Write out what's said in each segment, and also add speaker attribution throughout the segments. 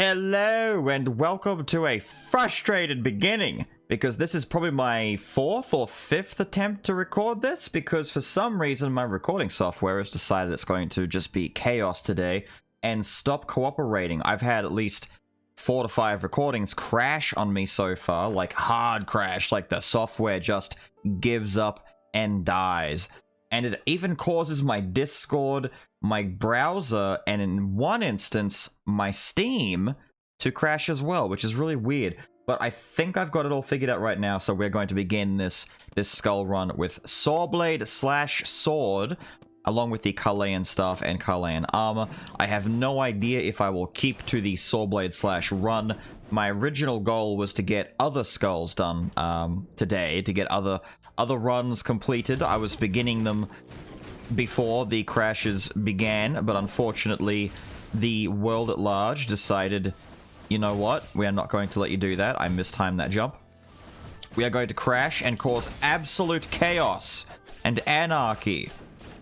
Speaker 1: Hello and welcome to a frustrated beginning, because this is probably my fourth or fifth attempt to record this, because for some reason my recording software has decided it's going to just be chaos today and stop cooperating. I've had at least 4 to 5 recordings crash on me so far, like hard crash, like the software just gives up and dies. And it even causes my Discord, my browser, and in one instance, my Steam to crash as well, which is really weird. But I think I've got it all figured out right now, so we're going to begin this Skull run with Sawblade/Sword, along with the Kalayan staff and Kalayan armor. I have no idea if I will keep to the Sawblade/run. My original goal was to get other skulls done today, to get other runs completed. I was beginning them before the crashes began, but unfortunately the world at large decided, you know what, we are not going to let you do that. I mistimed that jump. We are going to crash and cause absolute chaos and anarchy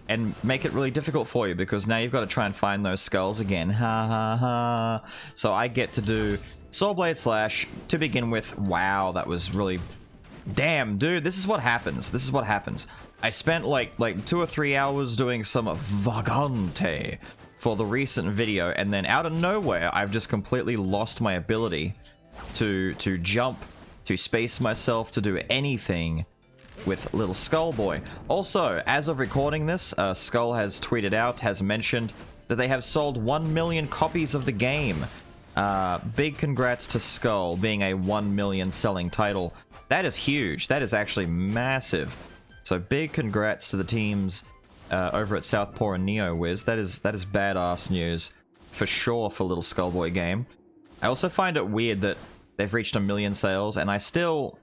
Speaker 1: and make it really difficult for you, because now you've got to try and find those skulls again. Ha ha ha. So I get to do Sawblade/ to begin with. Wow, that was really... Damn, dude, this is what happens. This is what happens. I spent like 2 or 3 hours doing some Vagante for the recent video, and then out of nowhere, I've just completely lost my ability to jump, to space myself, to do anything with little Skull Boy. Also, as of recording this, Skul has tweeted out, has mentioned that they have sold 1 million copies of the game. Big congrats to Skul, being a 1 million selling title. That is huge. That is actually massive. So big congrats to the teams over at Southpaw and NeoWiz. That is badass news for sure for little Skullboy game. I also find it weird that they've reached 1 million sales, and I still,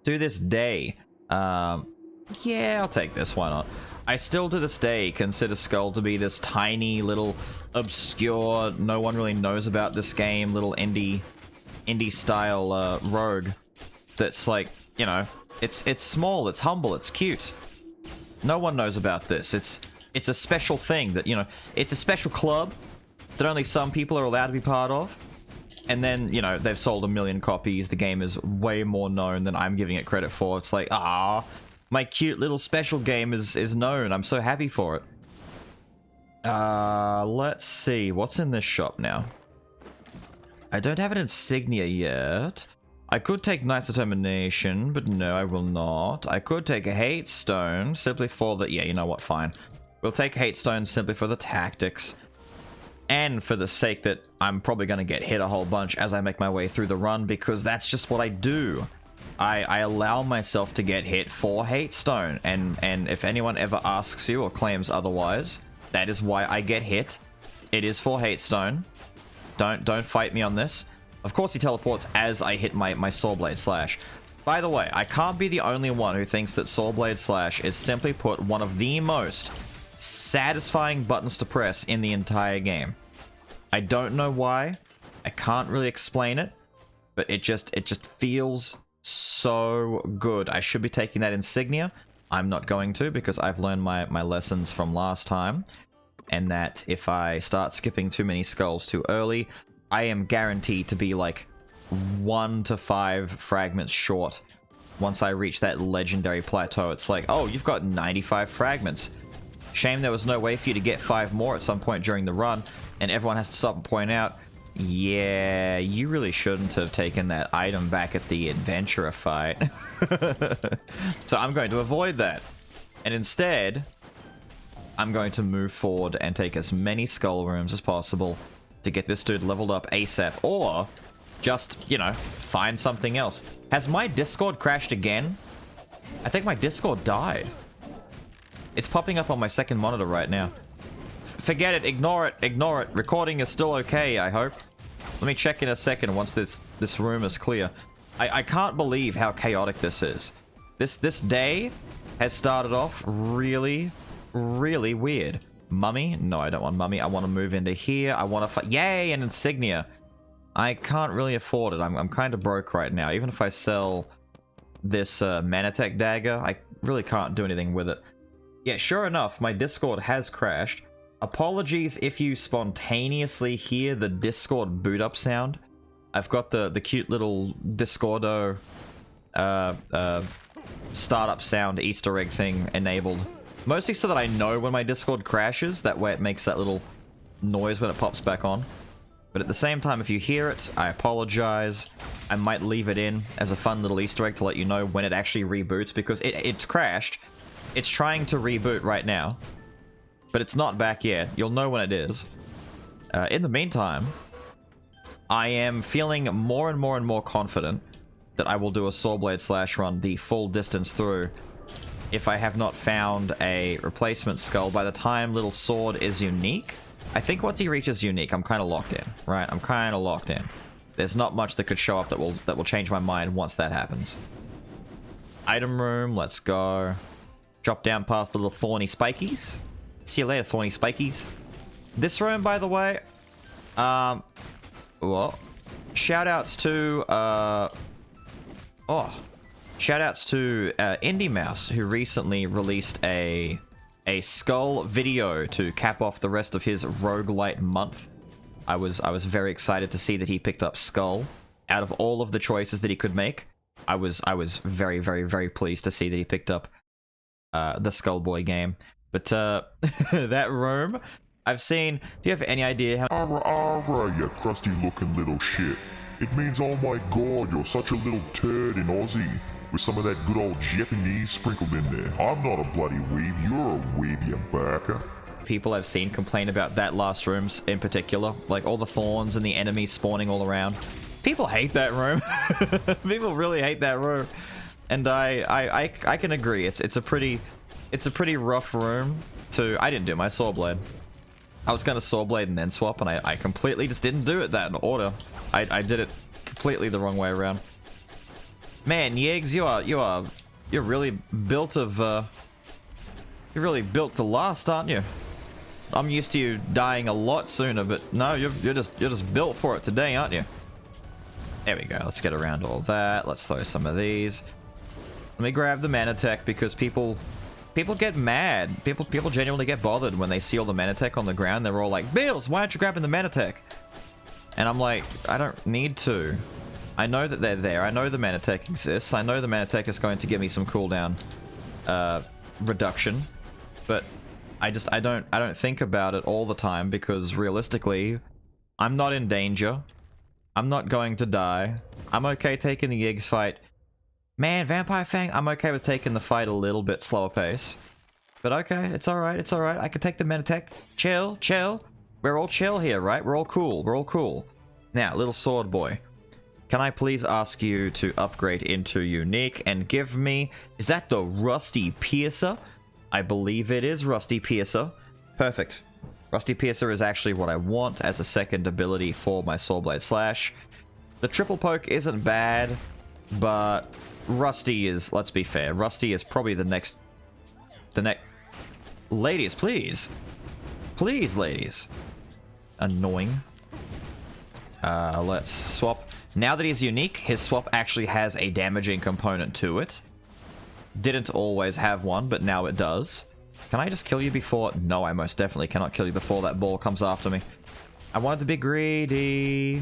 Speaker 1: to this day, yeah, I'll take this. Why not? I still to this day consider Skul to be this tiny little obscure, no one really knows about this game, little indie style rogue. That's like, you know, it's small, it's humble, it's cute. No one knows about this. It's a special thing that, you know, it's a special club that only some people are allowed to be part of. And then, you know, they've sold 1 million copies. The game is way more known than I'm giving it credit for. It's like, my cute little special game is known. I'm so happy for it. Let's see. What's in this shop now? I don't have an insignia yet. I could take Knight's Determination, but no, I will not. I could take a Hate Stone, simply for the... Yeah, you know what, fine. We'll take Hate Stone simply for the tactics. And for the sake that I'm probably going to get hit a whole bunch as I make my way through the run, because that's just what I do. I allow myself to get hit for Hate Stone, and if anyone ever asks you or claims otherwise, that is why I get hit. It is for Hate Stone. Don't fight me on this. Of course he teleports as I hit my Sawblade/. By the way, I can't be the only one who thinks that Sawblade/ is simply put one of the most satisfying buttons to press in the entire game. I don't know why. I can't really explain it, but it just feels so good. I should be taking that insignia. I'm not going to, because I've learned my lessons from last time, and that if I start skipping too many skulls too early, I am guaranteed to be like 1 to 5 fragments short. Once I reach that legendary plateau, it's like, oh, you've got 95 fragments. Shame there was no way for you to get 5 more at some point during the run, and everyone has to stop and point out, yeah, you really shouldn't have taken that item back at the adventurer fight. So I'm going to avoid that. And instead, I'm going to move forward and take as many skull rooms as possible to get this dude leveled up ASAP, or just, you know, find something else. Has my Discord crashed again? I think my Discord died. It's popping up on my second monitor right now. Forget it, ignore it, ignore it. Recording is still okay, I hope. Let me check in a second once this room is clear. I can't believe how chaotic this is. This day has started off really, really weird. Mummy? No, I don't want mummy. I want to move into here. I want to... Yay, an insignia. I can't really afford it. I'm kind of broke right now. Even if I sell this Manatech dagger, I really can't do anything with it. Yeah, sure enough, my Discord has crashed. Apologies if you spontaneously hear the Discord boot up sound. I've got the cute little Discordo startup sound Easter egg thing enabled. Mostly so that I know when my Discord crashes, that way it makes that little noise when it pops back on. But at the same time, if you hear it, I apologize. I might leave it in as a fun little Easter egg to let you know when it actually reboots, because it's crashed. It's trying to reboot right now, but it's not back yet. You'll know when it is. In the meantime, I am feeling more and more and more confident that I will do a Sawblade slash run the full distance through if I have not found a replacement skull by the time Little Sword is unique. I think once he reaches unique, I'm kind of locked in, right? I'm kind of locked in. There's not much that could show up that will change my mind once that happens. Item room, let's go. Drop down past the little thorny spikies. See you later, thorny spikies. This room, by the way, well, shoutouts to shoutouts to Indie Mouse, who recently released a Skull video to cap off the rest of his roguelite month. I was very excited to see that he picked up Skull. Out of all of the choices that he could make, I was very, very, very pleased to see that he picked up the Skullboy game. But that room, I've seen. Do you have any idea how?
Speaker 2: Ara, you crusty looking little shit. It means, oh my god, you're such a little turd in Aussie, with some of that good old Japanese sprinkled in there. I'm not a bloody weeb, you're a weeb, you barker.
Speaker 1: People I've seen complain about that last room in particular, like all the thorns and the enemies spawning all around. People hate that room. People really hate that room, and I can agree. It's a pretty rough room to. I didn't do my Sawblade. I was gonna Sawblade and then swap, and I completely just didn't do it that in order. I did it completely the wrong way around. Man, Yeggs, you're really built of you're really built to last, aren't you? I'm used to you dying a lot sooner, but no, you're just built for it today, aren't you? There we go. Let's get around all that. Let's throw some of these. Let me grab the Manatech, because people get mad. People genuinely get bothered when they see all the Manatech on the ground. They're all like, Beelz, why aren't you grabbing the Manatech? And I'm like, I don't need to. I know that they're there. I know the Manatech exists. I know the Manatech is going to give me some cooldown reduction, but I don't think about it all the time, because realistically, I'm not in danger. I'm not going to die. I'm okay taking the Yiggs fight. Man, Vampire Fang, I'm okay with taking the fight a little bit slower pace. But okay, it's alright, it's alright. I can take the Manatech. Chill, chill. We're all chill here, right? We're all cool, we're all cool. Now, little sword boy. Can I please ask you to upgrade into unique and give me... Is that the Rusty Piercer? I believe it is Rusty Piercer. Perfect. Rusty Piercer is actually what I want as a second ability for my Sawblade Slash. The triple poke isn't bad, but Rusty is, let's be fair, Rusty is probably the next... Ladies, please. Please, ladies. Annoying. Let's swap. Now that he's unique, his swap actually has a damaging component to it. Didn't always have one, but now it does. Can I just kill you before... No, I most definitely cannot kill you before that ball comes after me. I wanted to be greedy.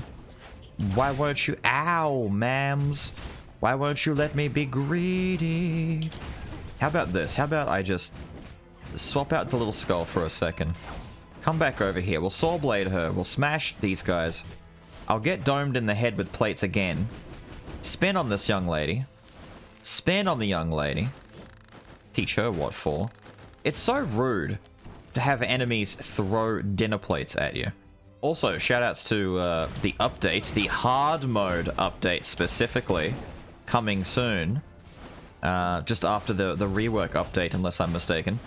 Speaker 1: Why won't you... Ow, ma'ams. Why won't you let me be greedy? How about this? How about I just swap out the little skull for a second. Come back over here. We'll Sawblade her. We'll smash these guys. I'll get domed in the head with plates again. Spin on this young lady. Spin on the young lady. Teach her what for. It's so rude to have enemies throw dinner plates at you. Also, shoutouts to the update, the hard mode update specifically, coming soon. Just after the rework update, unless I'm mistaken.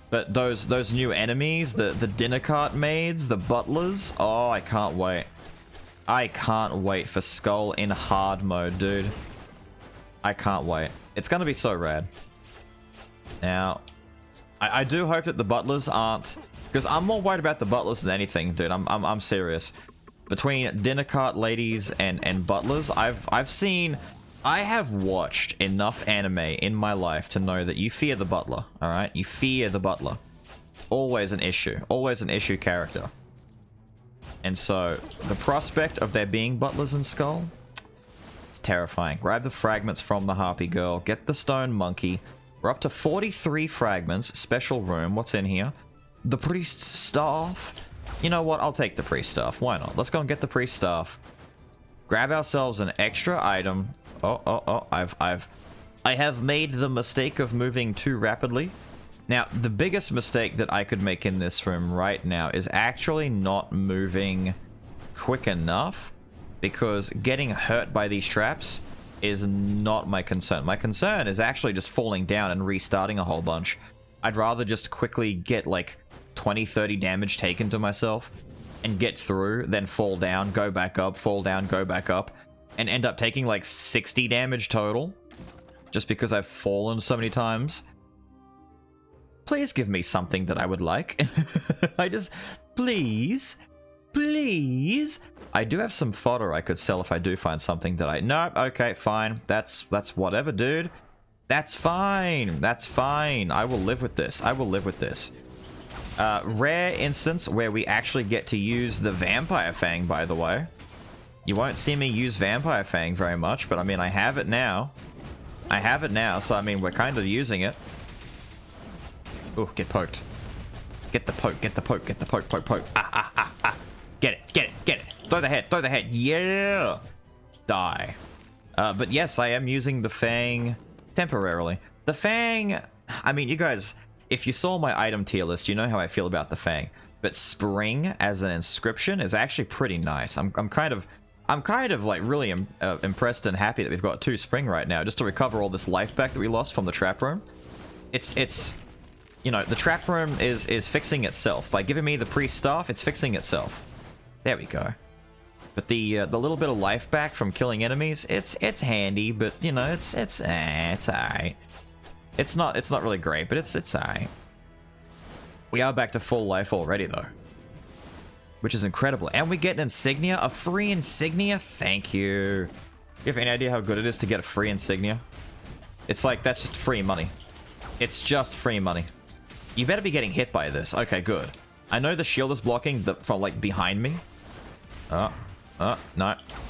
Speaker 1: But those new enemies, the dinner cart maids, the butlers, oh, I can't wait. I can't wait for Skull in hard mode, dude. I can't wait. It's gonna be so rad. Now, I do hope that the butlers aren't... Because I'm more worried about the butlers than anything, dude. I'm serious. Between dinner cart ladies and butlers, I've seen... I have watched enough anime in my life to know that you fear the butler, alright? You fear the butler. always an issue. Always an issue character. And so, the prospect of there being butlers in Skul, it's terrifying. Grab the fragments from the Harpy Girl. Get the stone monkey. We're up to 43 fragments. Special room. What's in here? The priest's staff. You know what? I'll take the priest staff. Why not? Let's go and get the priest staff. Grab ourselves an extra item. I have made the mistake of moving too rapidly. Now, the biggest mistake that I could make in this room right now is actually not moving quick enough, because getting hurt by these traps is not my concern. My concern is actually just falling down and restarting a whole bunch. I'd rather just quickly get like 20-30 damage taken to myself and get through, then fall down, go back up, fall down, go back up, and end up taking like 60 damage total just because I've fallen so many times. Please give me something that I would like. Please. I do have some fodder I could sell if I do find something that no, okay, fine. That's whatever, dude. That's fine. I will live with this. Rare instance where we actually get to use the Vampire Fang, by the way. You won't see me use Vampire Fang very much, but I mean, I have it now. So I mean, we're kind of using it. Ooh, get poked. Get the poke. Poke. Get it. Throw the head. Yeah! Die. But yes, I am using the Fang temporarily. The Fang, I mean, you guys, if you saw my item tier list, you know how I feel about the Fang. But Spring as an inscription is actually pretty nice. I'm kind of like really impressed and happy that we've got 2 Spring right now, just to recover all this life back that we lost from the trap room. It's you know, the trap room is fixing itself. By giving me the priest staff, it's fixing itself. There we go. But the little bit of life back from killing enemies, it's handy, but you know, it's alright. It's not really great, but it's alright. We are back to full life already though, which is incredible. And we get an insignia, a free insignia. Thank you. You have any idea how good it is to get a free insignia? It's like, that's just free money. It's just free money. You better be getting hit by this. Okay, good. I know the shield is blocking from like behind me. No.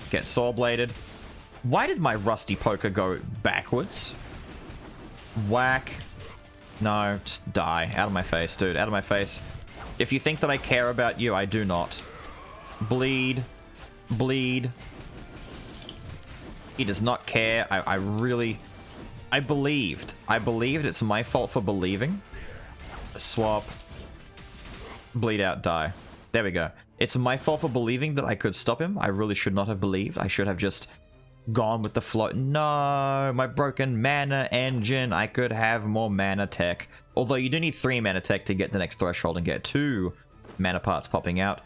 Speaker 1: Get saw bladed. Why did my rusty poker go backwards? Whack. No, just die. Out of my face, dude. Out of my face. If you think that I care about you, I do not. Bleed. He does not care. I believed. It's my fault for believing. Swap. Bleed out, die. There we go. It's my fault for believing that I could stop him. I really should not have believed. I should have just gone with the flow. No, my broken mana engine. I could have more mana tech. Although you do need 3 mana tech to get the next threshold and get 2 mana parts popping out.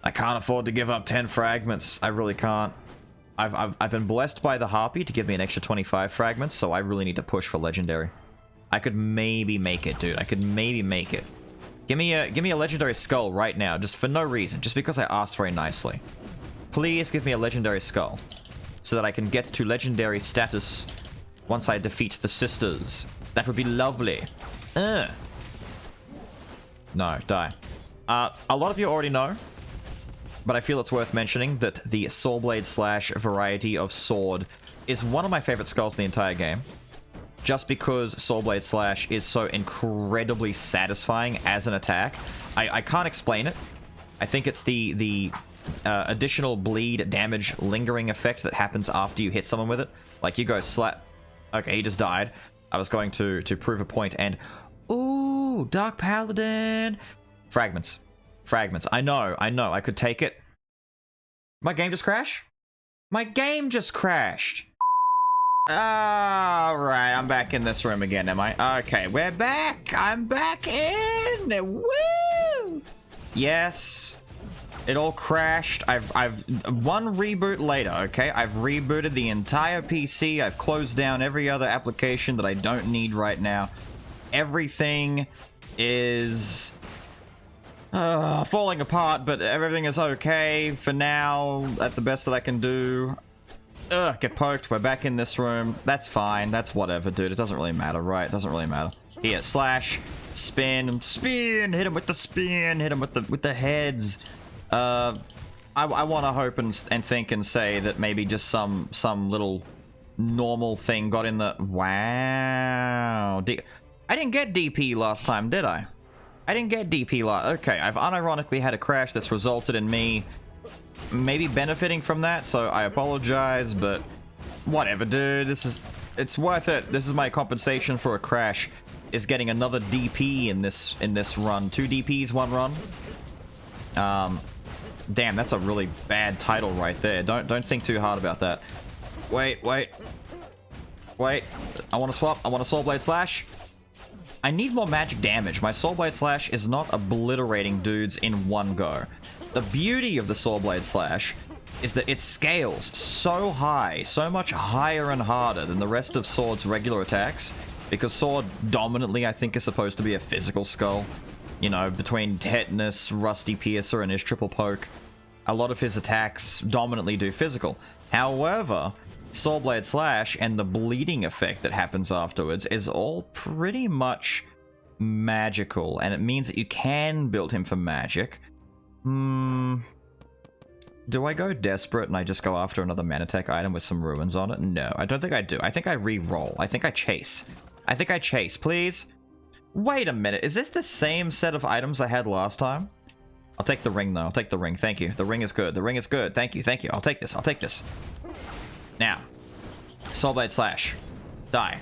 Speaker 1: I can't afford to give up 10 fragments. I really can't. I've been blessed by the Harpy to give me an extra 25 fragments, so I really need to push for legendary. I could maybe make it, dude. I could maybe make it. Give me a legendary skull right now, just for no reason, just because I asked very nicely. Please give me a legendary skull, so that I can get to legendary status once I defeat the sisters. That would be lovely. No, die. A lot of you already know, but I feel it's worth mentioning that the Sawblade slash variety of sword is one of my favorite skulls in the entire game. Just because Sawblade Slash is so incredibly satisfying as an attack. I can't explain it. I think it's the additional bleed damage lingering effect that happens after you hit someone with it. Like, you go slap... Okay, he just died. I was going to prove a point and... Ooh, Dark Paladin! Fragments. I know. I could take it. My game just crashed? My game just crashed! Alright, I'm back in this room again, am I? Okay, we're back! I'm back in! Woo! Yes. It all crashed. I've one reboot later, okay? I've rebooted the entire PC. I've closed down every other application that I don't need right now. Everything is... falling apart, but everything is okay for now, at the best that I can do. Get poked. We're back in this room. That's fine. That's whatever, dude. It doesn't really matter, right? It doesn't really matter. Here, slash. Spin, spin, hit him with the spin, hit him with the heads. I want to hope and think and say that maybe just some little normal thing got in the... Wow. I didn't get DP last time, did I? I didn't get DP last... Okay, I've unironically had a crash that's resulted in me maybe benefiting from that, so I apologize, but whatever, dude. It's worth it. This is my compensation for a crash, is getting another DP in this run. 2 DPs, 1 run. Damn, that's a really bad title right there. Don't think too hard about that. Wait. I want to swap. I want a Soul Blade Slash. I need more magic damage. My Soul Blade Slash is not obliterating dudes in one go. The beauty of the Soul Blade Slash is that it scales so high, so much higher and harder than the rest of Sword's regular attacks, because Sword dominantly, I think, is supposed to be a physical skull. You know, between Tetanus, Rusty Piercer, and his Triple Poke, a lot of his attacks dominantly do physical. However, Soul Blade Slash and the bleeding effect that happens afterwards is all pretty much magical, and it means that you can build him for magic. Do I go desperate and I just go after another Manatech item with some ruins on it? No, I don't think I do. I think I re-roll. I think I chase. I think I chase, please. Wait a minute. Is this the same set of items I had last time? I'll take the ring, though. I'll take the ring. Thank you. The ring is good. The ring is good. Thank you. Thank you. I'll take this. I'll take this. Now. Soul Blade Slash. Die.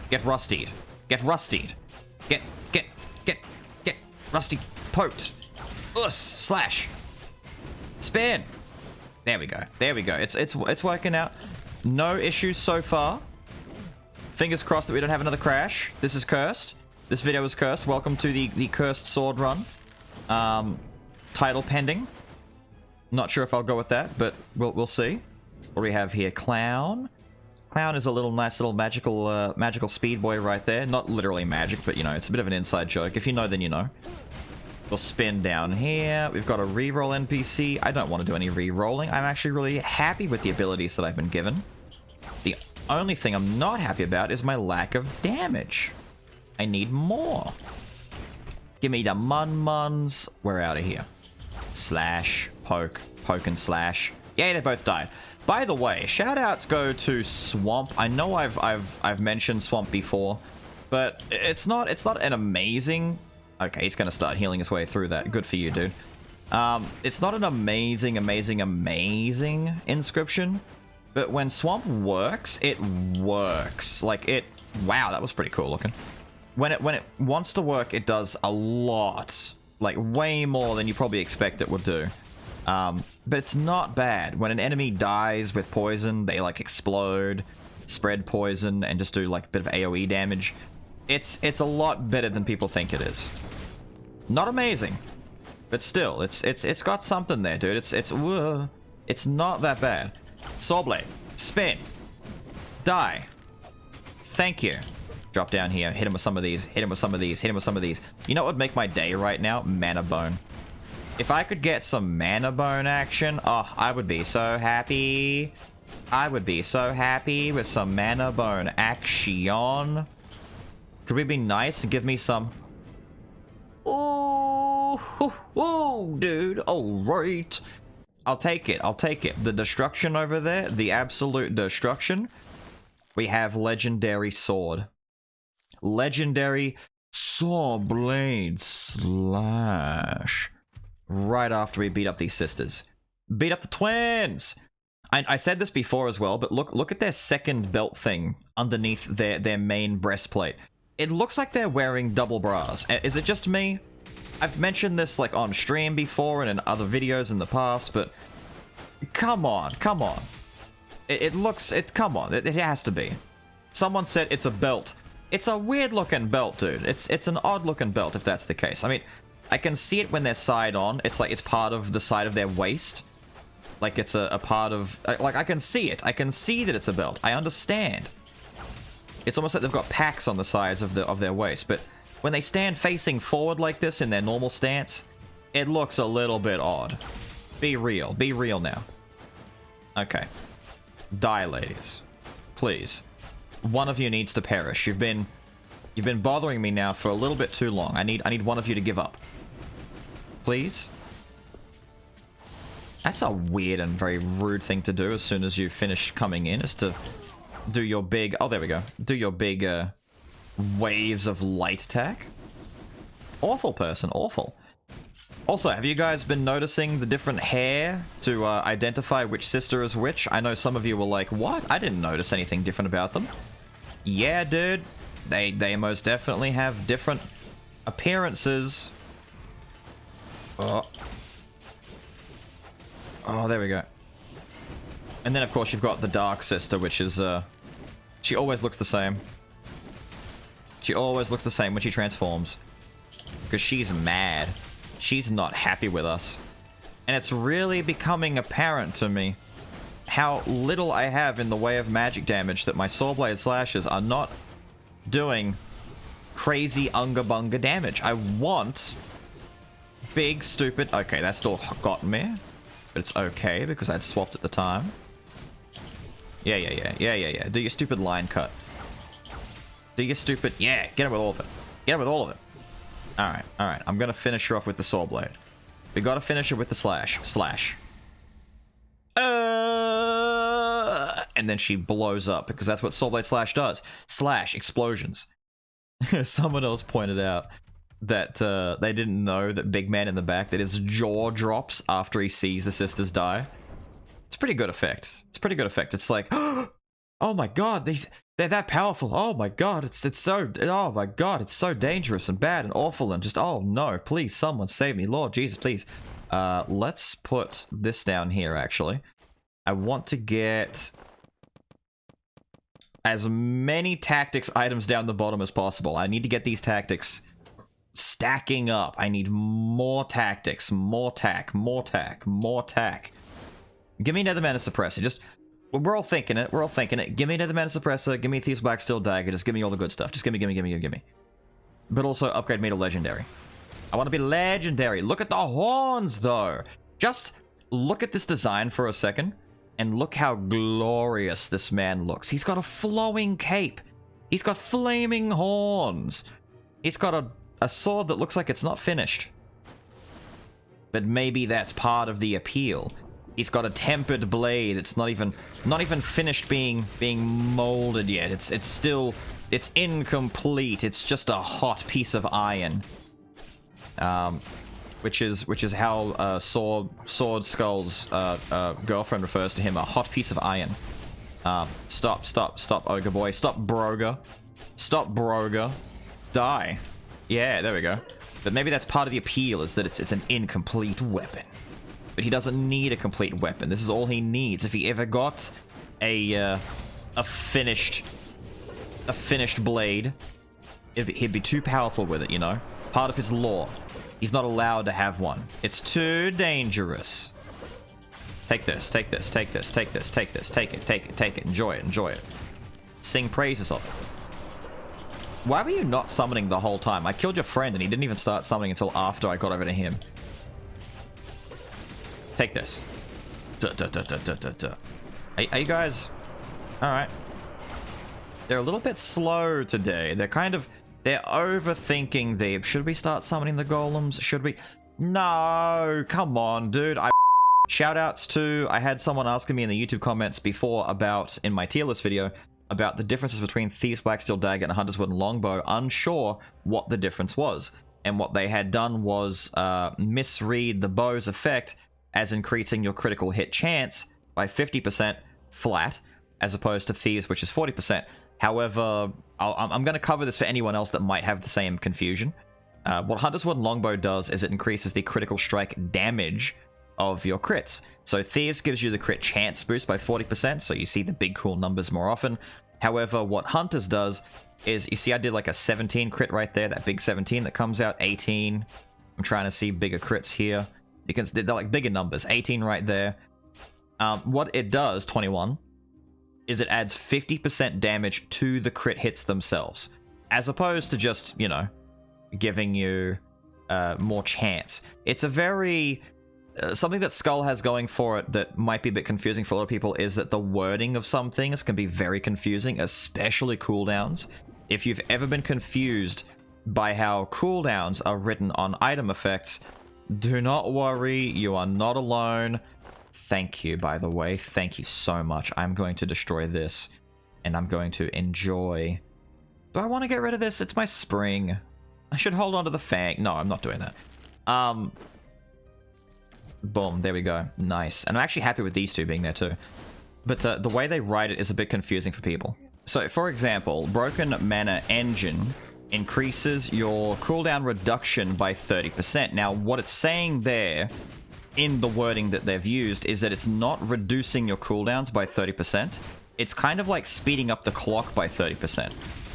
Speaker 1: Get rustied. Get rustied. Get rusty poked. Slash. Spin. There we go. There we go. It's working out. No issues so far. Fingers crossed that we don't have another crash. This is cursed. This video is cursed. Welcome to the cursed sword run. Title pending. Not sure if I'll go with that, but we'll see. What do we have here? Clown. Clown is a nice little magical speed boy right there. Not literally magic, but you know, it's a bit of an inside joke. If you know, then you know. We'll spin down here. We've got a reroll NPC. I don't want to do any rerolling. I'm actually really happy with the abilities that I've been given. The only thing I'm not happy about is my lack of damage. I need more. Give me the muns. We're out of here. Slash, poke, poke and slash. Yay, they both died. By the way, shoutouts go to Swamp. I know I've mentioned Swamp before, but it's not an amazing... Okay, he's gonna start healing his way through that. Good for you, dude. It's not an amazing inscription, but when Swamp works, it works. Like it... Wow, that was pretty cool looking. When it wants to work, it does a lot. Like, way more than you probably expect it would do. But it's not bad. When an enemy dies with poison, they, like, explode, spread poison, and just do, like, a bit of AoE damage. It's a lot better than people think it is. Not amazing, but still, it's got something there, dude. It's not that bad. Soul Blade, spin, die. Thank you. Drop down here. Hit him with some of these. Hit him with some of these. Hit him with some of these. You know what would make my day right now? Mana Bone. If I could get some Mana Bone action, oh, I would be so happy. I would be so happy with some Mana Bone action. Could we be nice and give me some... Ooh, dude. Alright. I'll take it. I'll take it. The destruction over there. The absolute destruction. We have Legendary Sword. Legendary Soul Blade Slash. Right after we beat up these sisters. Beat up the twins! I said this before as well, but look at their second belt thing underneath their main breastplate. It looks like they're wearing double bras. Is it just me? I've mentioned this like on stream before and in other videos in the past, but come on. Come on, it has to be. Someone said it's a belt. It's a weird looking belt, dude. It's an odd looking belt if that's the case. I mean, I can see it when they're side on. It's like it's part of the side of their waist. Like it's a part of... Like I can see it. I can see that it's a belt. I understand. It's almost like they've got packs on the sides of their waist, but when they stand facing forward like this in their normal stance, it looks a little bit odd. Be real. Be real now. Okay. Die, ladies. Please. One of you needs to perish. You've been You've been bothering me now for a little bit too long. I need one of you to give up. Please? That's a weird and very rude thing to do as soon as you finish coming in, is to do your big... Oh, there we go. Do your big waves of light attack. Awful person, awful. Also, have you guys been noticing the different hair to identify which sister is which? I know some of you were like, what? I didn't notice anything different about them. Yeah, dude. They most definitely have different appearances. Oh. Oh, there we go. And then, of course, you've got the Dark Sister, which is, she always looks the same. She always looks the same when she transforms. Because she's mad. She's not happy with us. And it's really becoming apparent to me how little I have in the way of magic damage that my Sawblade Slashes are not doing crazy unga-bunga damage. I want big, stupid... Okay, that still got me. But it's okay, because I'd swapped at the time. Yeah. Do your stupid line cut. Do your stupid... Yeah, get it with all of it. Get it with all of it. Alright. I'm gonna finish her off with the Saw Blade. We gotta finish her with the Slash. And then she blows up, because that's what Saw Blade Slash does. Slash, explosions. Someone else pointed out that they didn't know that Big Man in the back, that his jaw drops after he sees the sisters die. It's a pretty good effect. It's like, oh my god, they're that powerful. Oh my god, it's so, oh my god, it's so dangerous and bad and awful and just, oh no, please, someone save me. Lord Jesus, please. Let's put this down here, actually. I want to get as many tactics items down the bottom as possible. I need to get these tactics stacking up. I need more tactics, more tack. Give me another Mana Suppressor. Just, we're all thinking it. Give me another Mana Suppressor. Give me Thieves' Black Steel Dagger. Just give me all the good stuff. Just give me. But also upgrade me to Legendary. I want to be Legendary. Look at the horns, though. Just look at this design for a second. And look how glorious this man looks. He's got a flowing cape. He's got flaming horns. He's got a sword that looks like it's not finished. But maybe that's part of the appeal. He's got a tempered blade. It's not even finished being molded yet. It's incomplete. It's just a hot piece of iron. Which is how Sword Skull's girlfriend refers to him, a hot piece of iron. Stop, ogre boy. Stop, Broga. Die. Yeah, there we go. But maybe that's part of the appeal, is that it's an incomplete weapon. But he doesn't need a complete weapon. This is all he needs. If he ever got a finished blade, he'd be too powerful with it, you know? Part of his lore. He's not allowed to have one. It's too dangerous. Take this. Take it. Enjoy it. Sing praises of it. Why were you not summoning the whole time? I killed your friend and he didn't even start summoning until after I got over to him. Take this. Are you guys... Alright. They're a little bit slow today. They're overthinking the... Should we start summoning the golems? Should we... No! Come on, dude. Shoutouts to... I had someone asking me in the YouTube comments before about, in my tier list video, about the differences between Thieves' Black Steel Dagger and Hunter's Wooden Longbow, unsure what the difference was. And what they had done was misread the bow's effect as increasing your critical hit chance by 50% flat, as opposed to Thieves, which is 40%. However, I'm going to cover this for anyone else that might have the same confusion. What Hunter's Wooden Longbow does is it increases the critical strike damage of your crits. So Thieves gives you the crit chance boost by 40%, so you see the big cool numbers more often. However, what Hunter's does is, you see I did like a 17 crit right there, that big 17 that comes out, 18. I'm trying to see bigger crits here. Because they're like bigger numbers, 18 right there. What it does, 21, is it adds 50% damage to the crit hits themselves, as opposed to just, you know, giving you more chance. It's a very... something that Skul has going for it that might be a bit confusing for a lot of people is that the wording of some things can be very confusing, especially cooldowns. if you've ever been confused by how cooldowns are written on item effects, do not worry, you are not alone. Thank you, by the way. Thank you so much. I'm going to destroy this, and I'm going to enjoy... Do I want to get rid of this? It's my spring. I should hold on to the fang. No, I'm not doing that. Boom, there we go. Nice. And I'm actually happy with these two being there too. But the way they write it is a bit confusing for people. So, for example, Broken Mana Engine increases your cooldown reduction by 30%. Now, what it's saying there in the wording that they've used is that it's not reducing your cooldowns by 30%. It's kind of like speeding up the clock by 30%.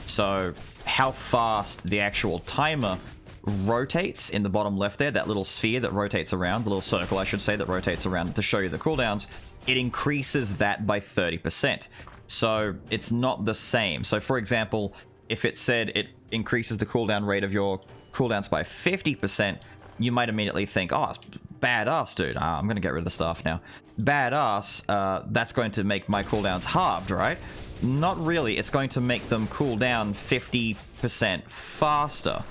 Speaker 1: So, how fast the actual timer rotates in the bottom left there, that little sphere that rotates around, the little circle I should say that rotates around to show you the cooldowns, it increases that by 30%. So it's not the same. So for example, if it said it increases the cooldown rate of your cooldowns by 50%, you might immediately think, oh, badass, dude. I'm going to get rid of the staff now. Badass, that's going to make my cooldowns halved, right? Not really. It's going to make them cool down 50% faster,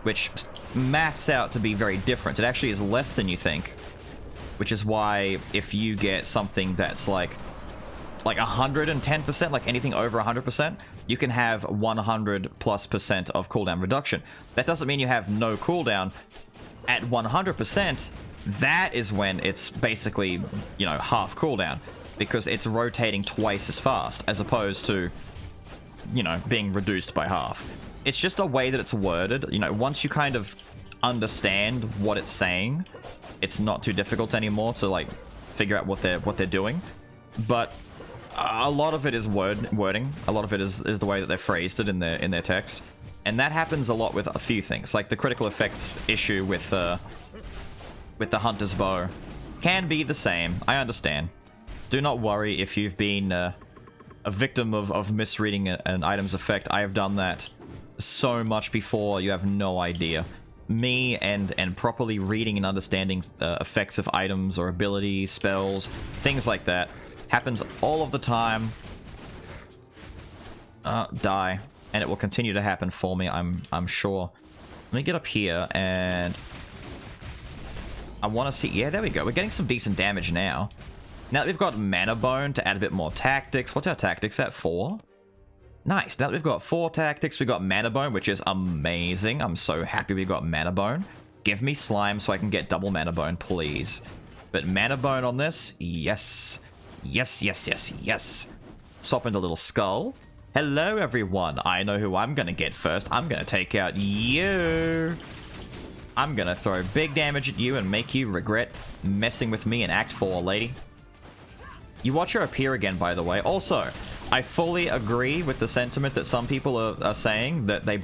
Speaker 1: which maths out to be very different. It actually is less than you think, which is why if you get something that's like 110%, like anything over 100%, you can have 100+% of cooldown reduction. That doesn't mean you have no cooldown. At 100%, that is when it's basically, you know, half cooldown, because it's rotating twice as fast as opposed to, you know, being reduced by half. It's just a way that it's worded. You know, once you kind of understand what it's saying, it's not too difficult anymore to like figure out what they're doing. But a lot of it is wording. A lot of it is the way that they phrased it in their text, and that happens a lot with a few things, like the critical effect issue with the hunter's bow can be the same. I understand. Do not worry if you've been a victim of misreading an item's effect. I have done that so much before, you have no idea. Me and properly reading and understanding effects of items or abilities, spells, things like that happens all of the time. Die. And it will continue to happen for me, I'm sure. Let me get up here and I want to see... Yeah, there we go. We're getting some decent damage now. Now that we've got Mana Bone to add a bit more tactics. What's our tactics at? 4? Nice. Now that we've got 4 tactics, we've got Mana Bone, which is amazing. I'm so happy we got Mana Bone. Give me slime so I can get double Mana Bone, please. But Mana Bone on this? Yes. Yes, yes, yes, yes. Swap into little Skul. Hello, everyone. I know who I'm going to get first. I'm going to take out you. I'm going to throw big damage at you and make you regret messing with me in Act 4, lady. You watch her appear again, by the way. Also, I fully agree with the sentiment that some people are saying, that they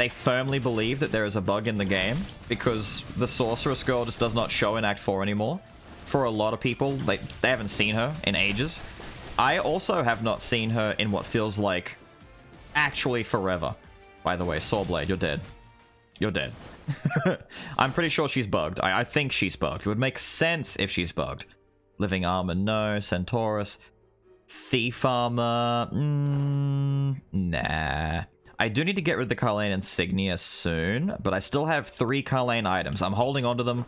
Speaker 1: firmly believe that there is a bug in the game because the Sorceress Girl just does not show in Act 4 anymore. For a lot of people, they haven't seen her in ages. I also have not seen her in what feels like actually forever. By the way, Sawblade, you're dead. You're dead. I'm pretty sure she's bugged. I think she's bugged. It would make sense if she's bugged. Living Armor, no. Centaurus. Thief Armor, nah. I do need to get rid of the Carlane Insignia soon, but I still have 3 Carlane items. I'm holding onto them.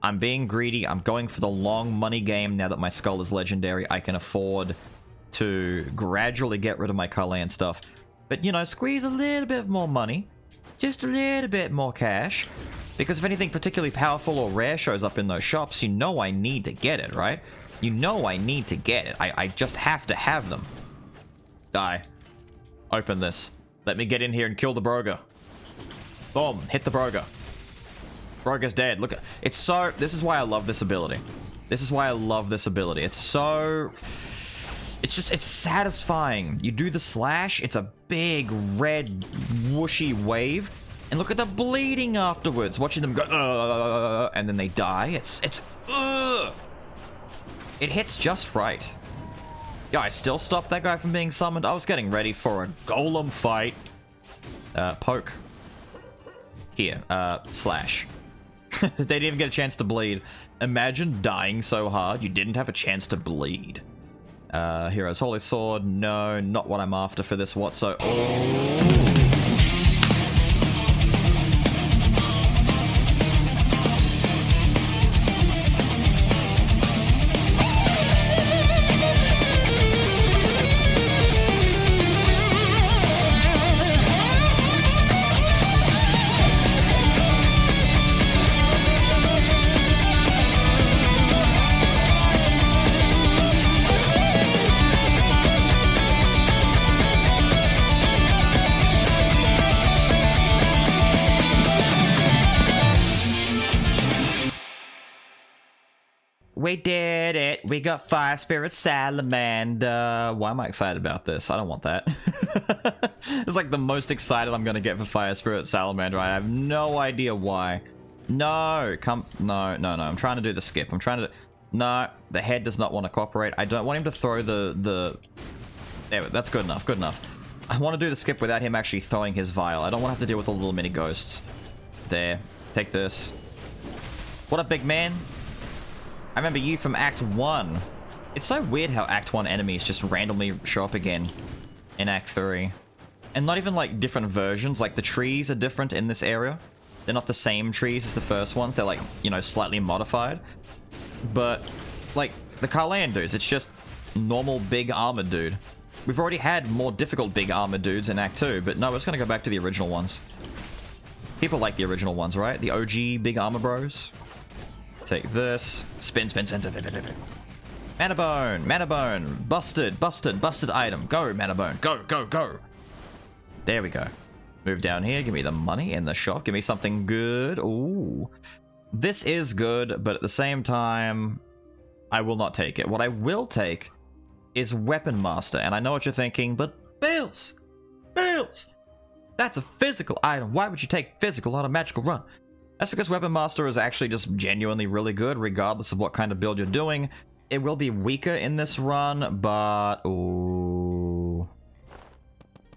Speaker 1: I'm being greedy. I'm going for the long money game now that my Skull is legendary. I can afford to gradually get rid of my Carlane stuff. But, you know, squeeze a little bit more money. Just a little bit more cash. Because if anything particularly powerful or rare shows up in those shops, you know I need to get it, right? You know I need to get it. I just have to have them. Die. Open this. Let me get in here and kill the Broga. Boom. Hit the Broga. Broga's dead. Look at... It's so... This is why I love this ability. This is why I love this ability. It's so... It's just... It's satisfying. You do the slash. It's a big, red, whooshy wave. And look at the bleeding afterwards. Watching them go... and then they die. It's... It hits just right. Yeah, I still stopped that guy from being summoned. I was getting ready for a golem fight. Poke. Here, slash. They didn't even get a chance to bleed. Imagine dying so hard you didn't have a chance to bleed. Hero's Holy Sword. No, not what I'm after for this whatso. Oh! We did it. We got Fire Spirit Salamander. Why am I excited about this? I don't want that. It's like the most excited I'm going to get for Fire Spirit Salamander. I have no idea why. No, come. No. I'm trying to do the skip. I'm trying to. No, the head does not want to cooperate. I don't want him to throw the. There, that's good enough. Good enough. I want to do the skip without him actually throwing his vial. I don't want to have to deal with the little mini ghosts. There. Take this. What up, big man? I remember you from Act 1. It's so weird how Act 1 enemies just randomly show up again in Act 3. And not even like different versions, like the trees are different in this area. They're not the same trees as the first ones, they're like, you know, slightly modified. But, like, the Carleon dudes, it's just normal big armored dude. We've already had more difficult big armored dudes in Act 2, but no, we're just gonna go back to the original ones. People like the original ones, right? The OG big armor bros. Take this. Spin. Mana bone. Busted item. Go, mana bone. Go. There we go. Move down here. Give me the money in the shop. Give me something good. Ooh. This is good, but at the same time, I will not take it. What I will take is Weapon Master. And I know what you're thinking, but Beelz! That's a physical item. Why would you take physical on a magical run? That's because Weapon Master is actually just genuinely really good, regardless of what kind of build you're doing. It will be weaker in this run, but... Ooh.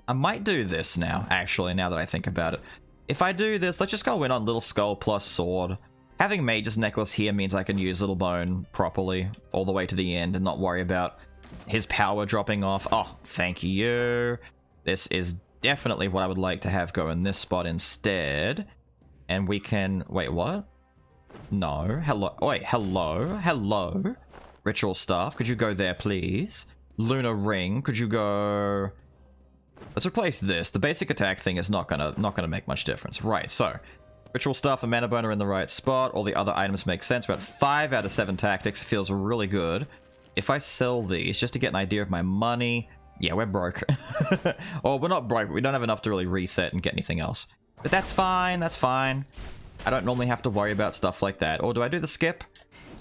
Speaker 1: I might do this now, actually, now that I think about it. If I do this, let's just go in on Little Skull plus Sword. Having Mage's Necklace here means I can use Little Bone properly, all the way to the end, and not worry about his power dropping off. Oh, thank you. This is definitely what I would like to have go in this spot instead. And we can... Wait, what? No. Hello. Wait, hello. Ritual Staff. Could you go there, please? Lunar Ring. Could you go... Let's replace this. The basic attack thing is not gonna make much difference. Right, so... Ritual Staff and Mana Bone are in the right spot. All the other items make sense. We're at 5 out of 7 tactics. Feels really good. If I sell these, just to get an idea of my money... Yeah, we're broke. Or we're not broke, but we don't have enough to really reset and get anything else. But that's fine, that's fine. I don't normally have to worry about stuff like that. Or do I do the skip?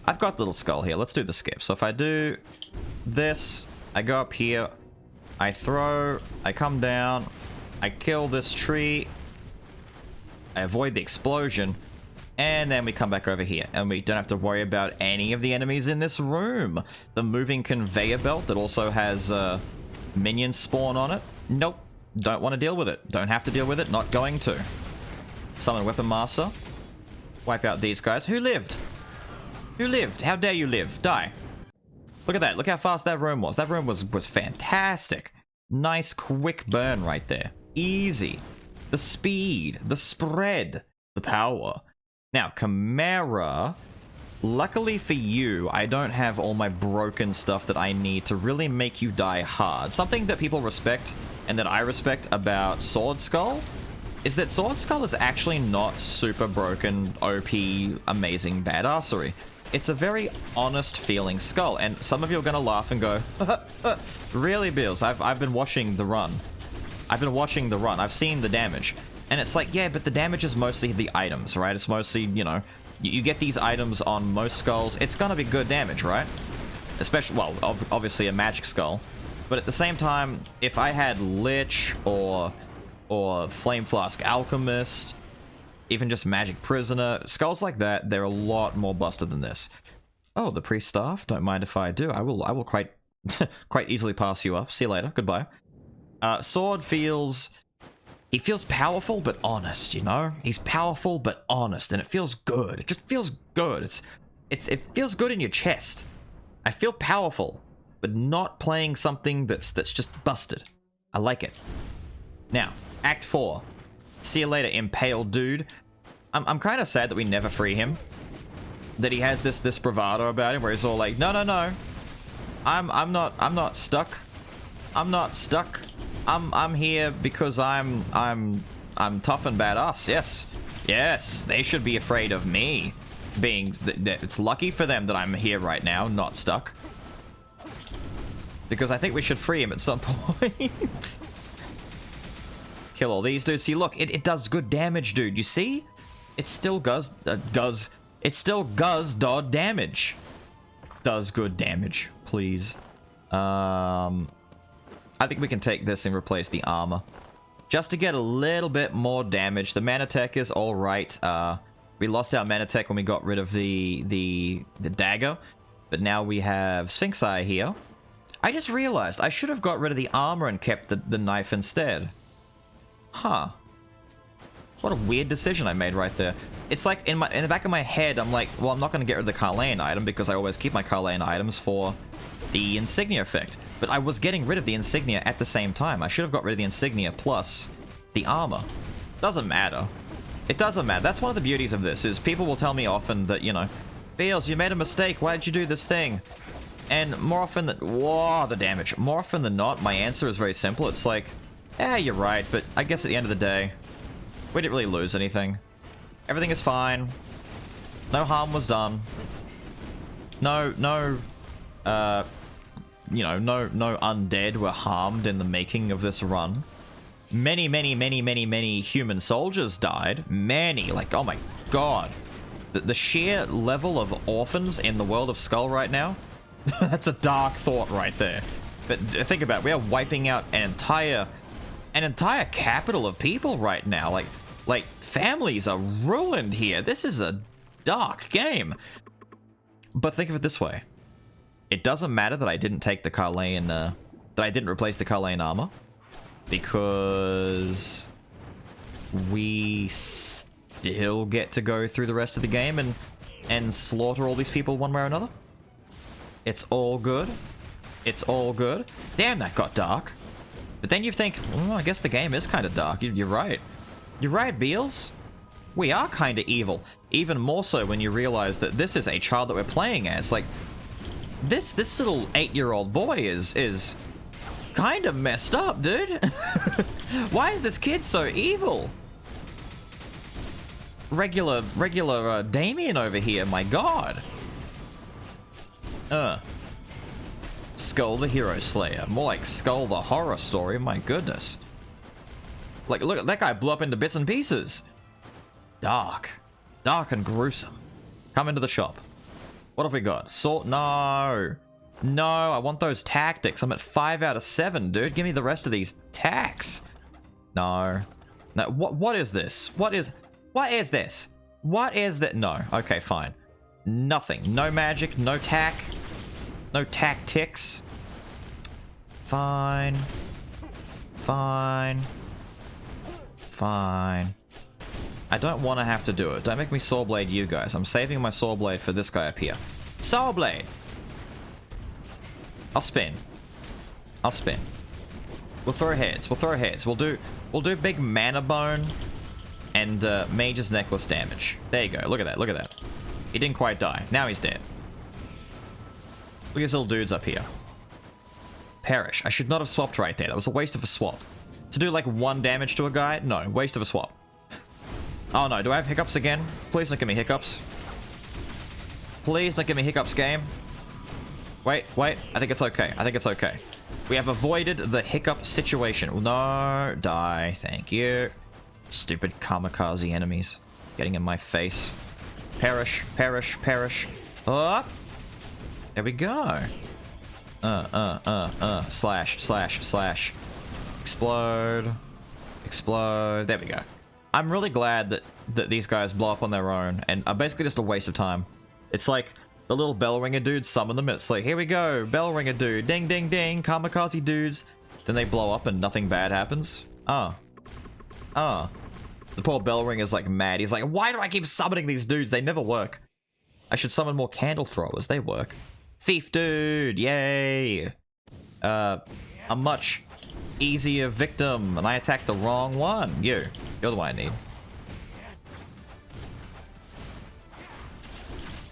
Speaker 1: I've got Little Skull here. Let's do the skip. So if I do this, I go up here, I throw, I come down, I kill this tree, I avoid the explosion, and then we come back over here. And we don't have to worry about any of the enemies in this room. The moving conveyor belt that also has minions spawn on it. Nope. Don't want to deal with it. Don't have to deal with it. Not going to. Summon Weapon Master. Wipe out these guys. Who lived? Who lived? How dare you live? Die. Look at that. Look how fast that room was. That room was fantastic. Nice quick burn right there. Easy. The speed. The spread. The power. Now, Chimera... Luckily for you, I don't have all my broken stuff that I need to really make you die hard. Something that people respect, and that I respect about Sword Skull, is that Sword Skull is actually not super broken, OP, amazing badassery. It's a very honest feeling skull, and some of you are going to laugh and go, really, Beelz? I've been watching the run. I've seen the damage. And it's like, yeah, but the damage is mostly the items, right? It's mostly, you know... You get these items on most skulls, it's gonna be good damage, right? Especially, well, obviously a magic skull. But at the same time, if I had Lich or Flame Flask Alchemist, even just Magic Prisoner, skulls like that, they're a lot more busted than this. Oh, the Priest Staff? Don't mind if I do. I will quite quite easily pass you up. See you later. Goodbye. Sword feels... He feels powerful but honest, you know? He's powerful but honest, and it feels good. It just feels good. It feels good in your chest. I feel powerful, but not playing something that's just busted. I like it. Now, Act 4. See you later, impaled dude. I'm kind of sad that we never free him. That he has this bravado about him where he's all like, no. I'm not stuck. I'm not stuck. I'm here because I'm tough and badass. Yes, they should be afraid of me. It's lucky for them that I'm here right now, not stuck. Because I think we should free him at some point. Kill all these dudes. See, look, it does good damage, dude. You see? It still does dod damage. does good damage, please. I think we can take this and replace the armor. Just to get a little bit more damage. The mana tech is alright. We lost our mana tech when we got rid of the dagger. But now we have Sphinx Eye here. I just realized I should have got rid of the armor and kept the knife instead. Huh. What a weird decision I made right there. It's like in the back of my head, I'm like, well, I'm not going to get rid of the Carlane item because I always keep my Carlane items for the insignia effect. But I was getting rid of the insignia at the same time. I should have got rid of the insignia plus the armor. Doesn't matter. It doesn't matter. That's one of the beauties of this, is people will tell me often that, you know, Beelz, you made a mistake. Why did you do this thing? And more often than... Whoa, the damage. More often than not, my answer is very simple. It's like, you're right, but I guess at the end of the day, we didn't really lose anything. Everything is fine. No harm was done. No undead were harmed in the making of this run. Many human soldiers died. Many, like, oh my god. The sheer level of orphans in the world of Skul right now, that's a dark thought right there. But think about it, we are wiping out an entire capital of people right now. Like families are ruined here. This is a dark game. But think of it this way. It doesn't matter that I didn't take the Carlane, that I didn't replace the Carlane armor, because we still get to go through the rest of the game and slaughter all these people one way or another. It's all good. It's all good. Damn, that got dark. But then you think, well, I guess the game is kind of dark. You're right. You're right, Beelz. We are kind of evil. Even more so when you realize that this is a child that we're playing as. Like, this little 8-year-old boy is kind of messed up, dude. Why is this kid so evil? Regular Damien over here, my god. Skul the Hero Slayer. More like Skul the Horror Story, my goodness. Like, look, that guy blew up into bits and pieces. Dark. Dark and gruesome. Come into the shop. What have we got? Salt? No. No, I want those tactics. I'm at 5 out of 7, dude. Give me the rest of these tacks. No. No, what is this? What is this? What is that? No. Okay, fine. Nothing. No magic, no tack. No tactics. Fine. Fine. Fine. I don't want to have to do it. Don't make me Soul Blade you guys. I'm saving my Soul Blade for this guy up here. Soul Blade! I'll spin. I'll spin. We'll throw heads. We'll throw heads. We'll do big mana bone and Mage's Necklace damage. There you go. Look at that. Look at that. He didn't quite die. Now he's dead. Look at these little dudes up here. Perish. I should not have swapped right there. That was a waste of a swap. To do like 1 damage to a guy? No. Waste of a swap. Oh no. Do I have hiccups again? Please don't give me hiccups. Please don't give me hiccups, game. Wait. I think it's okay. I think it's okay. We have avoided the hiccup situation. No. Die. Thank you. Stupid kamikaze enemies. Getting in my face. Perish. Perish. Perish. Oh! There we go. Slash. Slash. Slash. Explode. Explode. There we go. I'm really glad that these guys blow up on their own and are basically just a waste of time. It's like the little bell ringer dudes summon them. It's like, here we go, bell ringer dude, ding ding ding, kamikaze dudes. Then they blow up and nothing bad happens. The poor bell ringer's like mad. He's like, why do I keep summoning these dudes? They never work. I should summon more candle throwers. They work. Thief dude, yay. A much easier victim, and I attacked the wrong one. You're the one I need.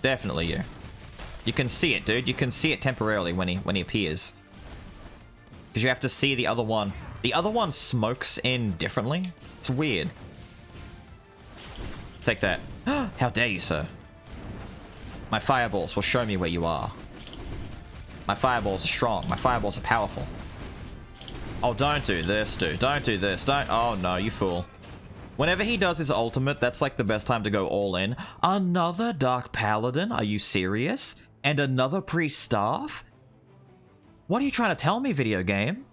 Speaker 1: Definitely you. You can see it, dude. You can see it temporarily when he appears. Because you have to see the other one. The other one smokes in differently. It's weird. Take that. How dare you, sir? My fireballs will show me where you are. My fireballs are strong. My fireballs are powerful. Oh, don't do this, dude. Don't do this. Don't. Oh, no, you fool. Whenever he does his ultimate, that's like the best time to go all in. Another Dark Paladin? Are you serious? And another priest staff? What are you trying to tell me, video game?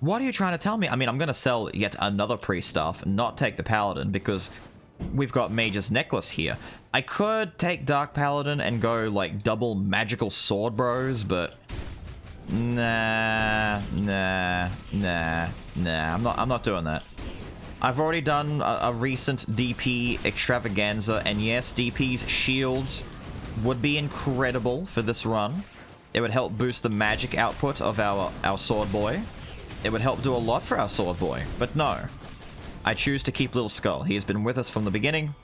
Speaker 1: What are you trying to tell me? I mean, I'm going to sell yet another priest staff, not take the paladin, because we've got Mage's Necklace here. I could take Dark Paladin and go, like, double magical sword bros, but... Nah. I'm not doing that. I've already done a recent DP extravaganza, and yes, DP's shields would be incredible for this run. It would help boost the magic output of our sword boy. It would help do a lot for our sword boy, but no. I choose to keep Little Skull. He has been with us from the beginning.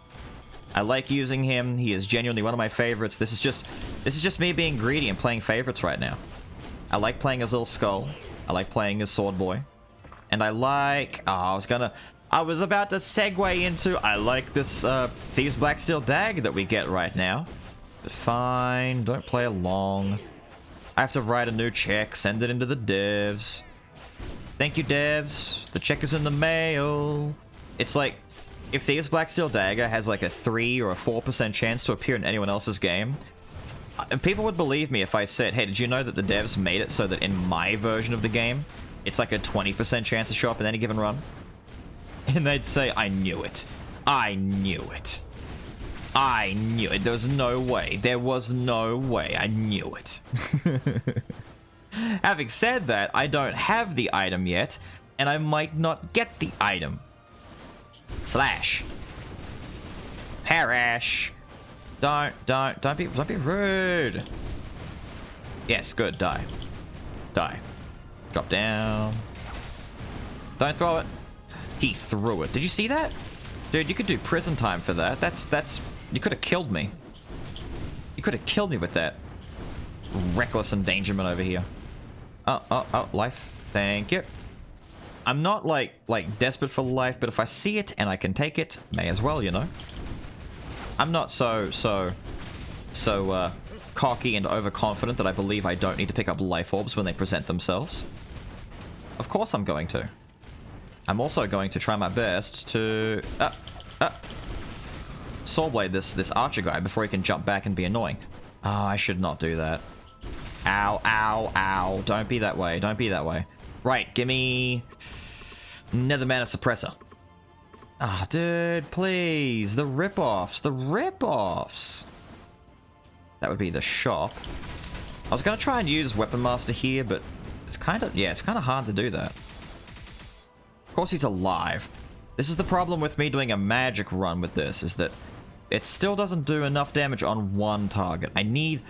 Speaker 1: I like using him. He is genuinely one of my favorites. This is just me being greedy and playing favorites right now. I like playing as Little Skull. I like playing as sword boy. And I like... Oh, I was about to segue into... I like this Thieves' Blacksteel Dag that we get right now. But fine, don't play along. I have to write a new check, send it into the devs. Thank you, devs. The check is in the mail. It's like, if Thieves' Blacksteel Dagger has like a 3 or a 4% chance to appear in anyone else's game, people would believe me if I said, hey, did you know that the devs made it so that in my version of the game, it's like a 20% chance to show up in any given run? And they'd say, I knew it. I knew it. I knew it. There was no way. There was no way. I knew it. Having said that, I don't have the item yet, and I might not get the item. Slash. Harash. Don't be rude. Yes, good. Die. Die. Drop down. Don't throw it. He threw it. Did you see that? Dude, you could do prison time for that. That's... You could have killed me. You could have killed me with that. Reckless endangerment over here. Oh, life. Thank you. I'm not, like, desperate for life, but if I see it and I can take it, may as well, you know? I'm not so cocky and overconfident that I believe I don't need to pick up life orbs when they present themselves. Of course I'm going to. I'm also going to try my best to... Swordblade this archer guy before he can jump back and be annoying. Oh, I should not do that. Ow, ow, ow. Don't be that way. Don't be that way. Right, give me... Nether Mana Suppressor. Ah, dude, please. The rip-offs. The rip-offs. That would be the shop. I was going to try and use Weapon Master here, but it's kind of... Yeah, it's kind of hard to do that. Of course he's alive. This is the problem with me doing a magic run with this, is that it still doesn't do enough damage on one target. I need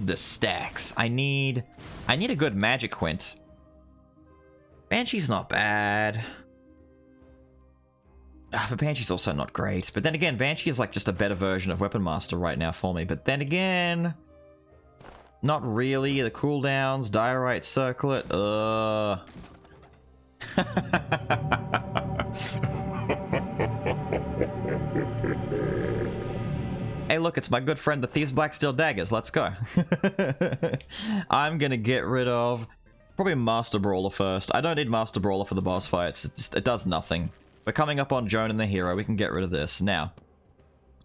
Speaker 1: the stacks. I need a good magic quint. Banshee's not bad. But Banshee's also not great. But then again, Banshee is like just a better version of Weapon Master right now for me. But then again, not really. The cooldowns, Diorite Circlet, Hey, look, it's my good friend, the Thieves' Blacksteel Daggers. Let's go. I'm gonna get rid of probably Master Brawler first. I don't need Master Brawler for the boss fights. It does nothing. We're coming up on Joan and the Hero. We can get rid of this. Now,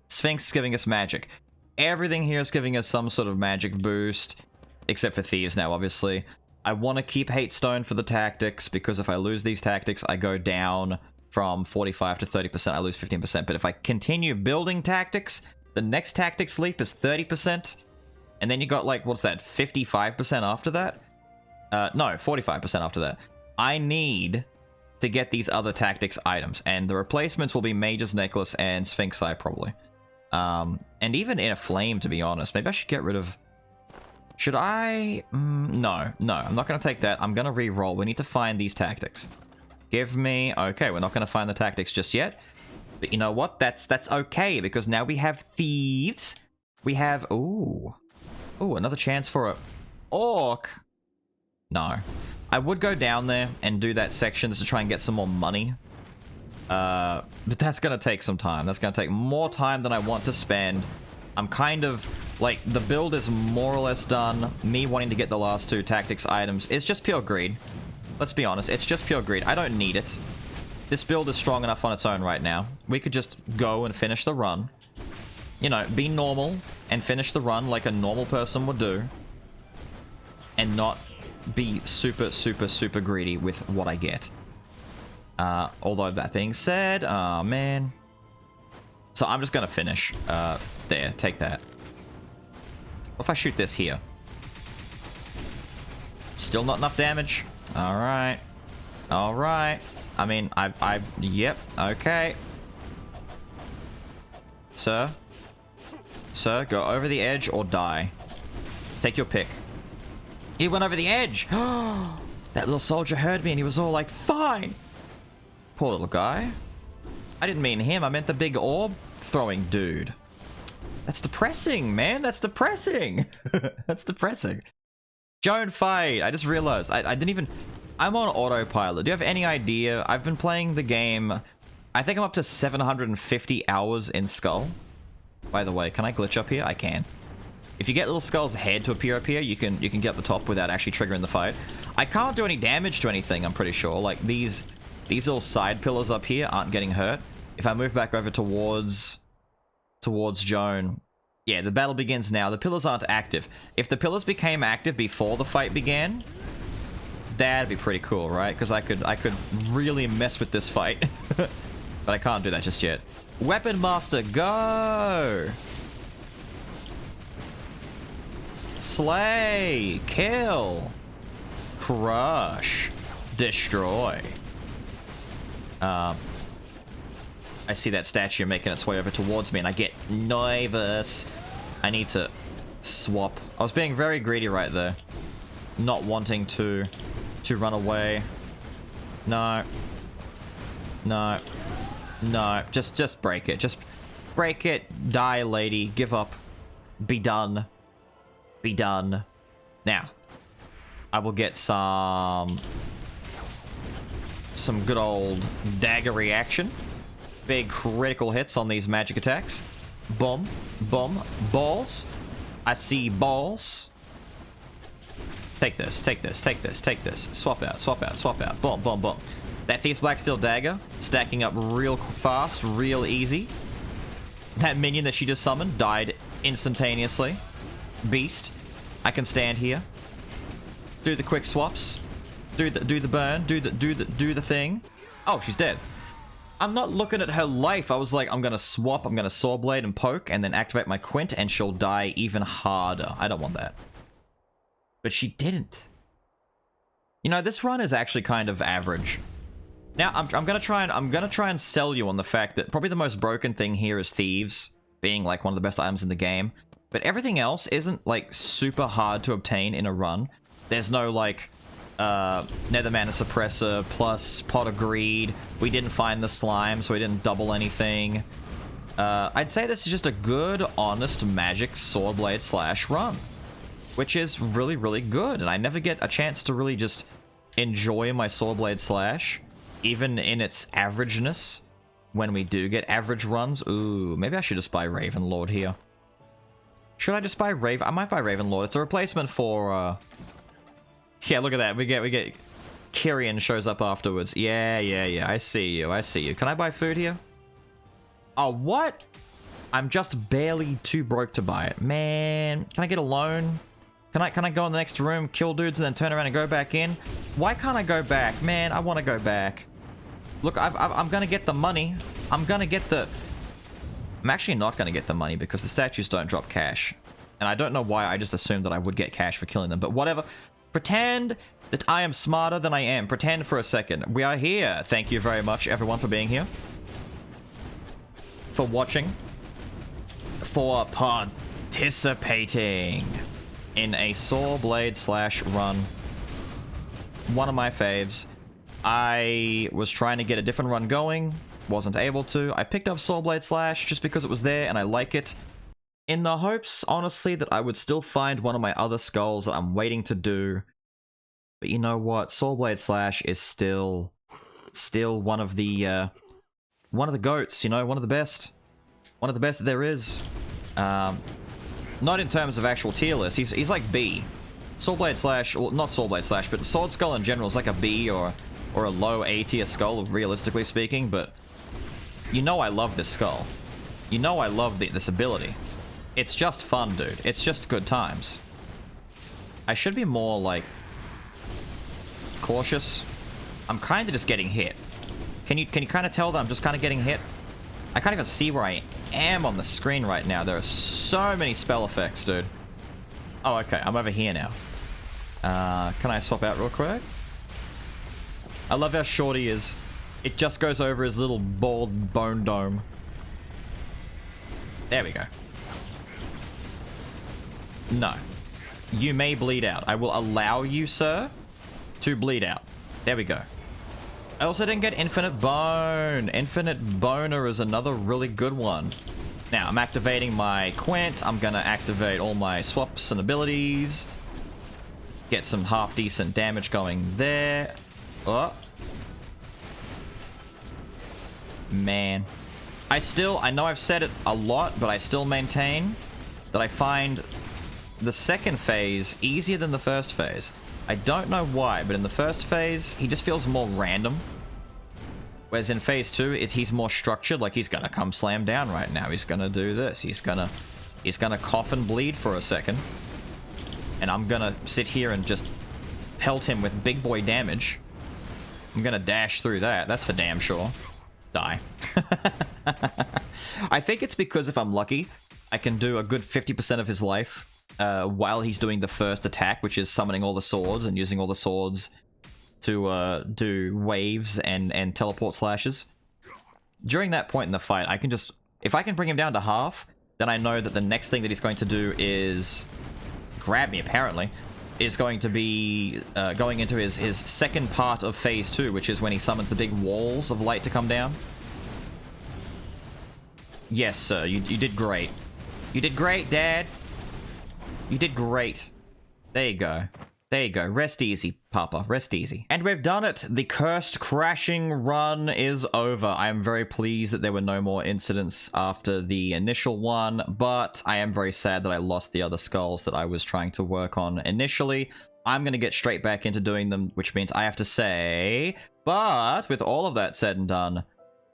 Speaker 1: Sphinx is giving us magic. Everything here is giving us some sort of magic boost, except for Thieves now, obviously. I want to keep Hate Stone for the tactics, because if I lose these tactics, I go down from 45 to 30%. I lose 15%. But if I continue building tactics, the next tactics leap is 30%. And then you got, like, what's that, 55% after that? No, 45% after that. I need to get these other tactics items. And the replacements will be Mage's Necklace and Sphinx Eye, probably. And even in a Flame, to be honest. Maybe I should get rid of... Should I? No, I'm not going to take that. I'm going to re-roll. We need to find these tactics. Give me... Okay, we're not going to find the tactics just yet. But you know what? That's okay, because now we have Thieves. We have... Ooh, another chance for a Orc. No. I would go down there and do that section just to try and get some more money. But that's going to take some time. That's going to take more time than I want to spend. I'm kind of, like, the build is more or less done. Me wanting to get the last two tactics items is just pure greed. Let's be honest, it's just pure greed. I don't need it. This build is strong enough on its own right now. We could just go and finish the run. You know, be normal. and finish the run like a normal person would do. And not be super, super, super greedy with what I get. Although that being said, oh man. So I'm just gonna finish. There, take that. What if I shoot this here? Still not enough damage. Alright. Alright. I mean, yep, okay. Sir? Sir, go over the edge or die. Take your pick. He went over the edge! That little soldier heard me and he was all like, fine! Poor little guy. I didn't mean him, I meant the big orb throwing dude. That's depressing, man, that's depressing! That's depressing. Joan fight! I just realized, I didn't even... I'm on autopilot. Do you have any idea? I've been playing the game... I think I'm up to 750 hours in Skul. By the way, can I glitch up here? I can. If you get little Skull's head to appear up here, you can get up the top without actually triggering the fight. I can't do any damage to anything, I'm pretty sure. Like, these little side pillars up here aren't getting hurt. If I move back over towards Joan... Yeah, the battle begins now. The pillars aren't active. If the pillars became active before the fight began, that'd be pretty cool, right? Because I could really mess with this fight. But I can't do that just yet. Weapon Master, go! Slay! Kill! Crush! Destroy! I see that statue making its way over towards me and I get nervous. I need to swap. I was being very greedy right there. Not wanting to run away. No. No. No. Just break it. Just break it. Die, lady. Give up. Be done. Be done. Now, I will get some good old dagger reaction. Big critical hits on these magic attacks. Boom. Boom. Balls. I see balls. Take this. Take this. Take this. Take this. Swap out. Swap out. Swap out. Boom. Boom. Boom. That Thief's Blacksteel dagger stacking up real fast, real easy. That minion that she just summoned died instantaneously. Beast. I can stand here. Do the quick swaps. Do the burn. Do the thing. Oh, she's dead. I'm not looking at her life. I was like, I'm gonna swap, I'm gonna saw blade and poke, and then activate my quint, and she'll die even harder. I don't want that. But she didn't. You know, this run is actually kind of average. Now, I'm gonna try and sell you on the fact that probably the most broken thing here is Thieves being like one of the best items in the game. But everything else isn't like super hard to obtain in a run. There's no like Nether Mana Suppressor plus Pot of Greed. We didn't find the slime, so we didn't double anything. I'd say this is just a good, honest magic swordblade slash run, which is really, really good. And I never get a chance to really just enjoy my swordblade slash, even in its averageness. When we do get average runs, ooh, maybe I should just buy Ravenlord here. Should I just buy I might buy Ravenlord. It's a replacement for yeah, look at that. We get Kyrian shows up afterwards. Yeah. I see you. I see you. Can I buy food here? Oh, what? I'm just barely too broke to buy it. Man, can I get a loan? Can I go in the next room, kill dudes, and then turn around and go back in? Why can't I go back? Man, I want to go back. Look, I'm gonna get the money. I'm actually not gonna get the money because the statues don't drop cash. And I don't know why I just assumed that I would get cash for killing them, but whatever. Pretend that I am smarter than I am. Pretend for a second. We are here. Thank you very much, everyone, for being here. For watching. For participating in a saw blade slash run. One of my faves. I was trying to get a different run going. Wasn't able to. I picked up saw blade slash just because it was there and I like it. In the hopes, honestly, that I would still find one of my other skulls that I'm waiting to do. But you know what? Sawblade Slash is still one of the goats, you know, one of the best. One of the best that there is. Not in terms of actual tier list. He's like B. Sawblade Slash, well, not Sawblade Slash, but Sword Skull in general is like a B or a low A tier skull, realistically speaking, but you know I love this skull. You know I love this ability. It's just fun, dude. It's just good times. I should be more, like, cautious. I'm kind of just getting hit. Can you kind of tell that I'm just kind of getting hit? I can't even see where I am on the screen right now. There are so many spell effects, dude. Oh, okay. I'm over here now. Can I swap out real quick? I love how short he is. It just goes over his little bald bone dome. There we go. No. You may bleed out. I will allow you, sir, to bleed out. There we go. I also didn't get Infinite Bone. Infinite Boner is another really good one. Now, I'm activating my Quint. I'm gonna activate all my swaps and abilities. Get some half-decent damage going there. Oh. Man. I know I've said it a lot, but I still maintain that I find the second phase easier than the first phase. I don't know why, but in the first phase, he just feels more random. Whereas in phase 2, he's more structured, like he's gonna come slam down right now. He's gonna do this. He's gonna cough and bleed for a second. And I'm gonna sit here and just pelt him with big boy damage. I'm gonna dash through that. That's for damn sure. Die. I think it's because if I'm lucky, I can do a good 50% of his life while he's doing the first attack, which is summoning all the swords and using all the swords to do waves and teleport slashes. During that point in the fight, I can just... If I can bring him down to half, then I know that the next thing that he's going to do is... grab me, apparently. Is going to be going into his second part of phase 2, which is when he summons the big walls of light to come down. Yes, sir, you did great. You did great, Dad. You did great. There you go. There you go. Rest easy, Papa. Rest easy. And we've done it. The cursed crashing run is over. I am very pleased that there were no more incidents after the initial one, but I am very sad that I lost the other skulls that I was trying to work on initially. I'm going to get straight back into doing them, which means I have to say, but with all of that said and done,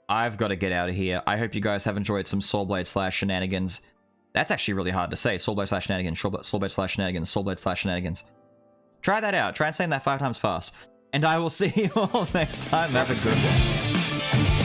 Speaker 1: I've got to get out of here. I hope you guys have enjoyed some Soulblade / shenanigans. That's actually really hard to say. Soulblade / shenanigans, Soulblade / shenanigans, Soulblade / shenanigans. Try that out. Try and saying that 5 times fast. And I will see you all next time. Have a good one.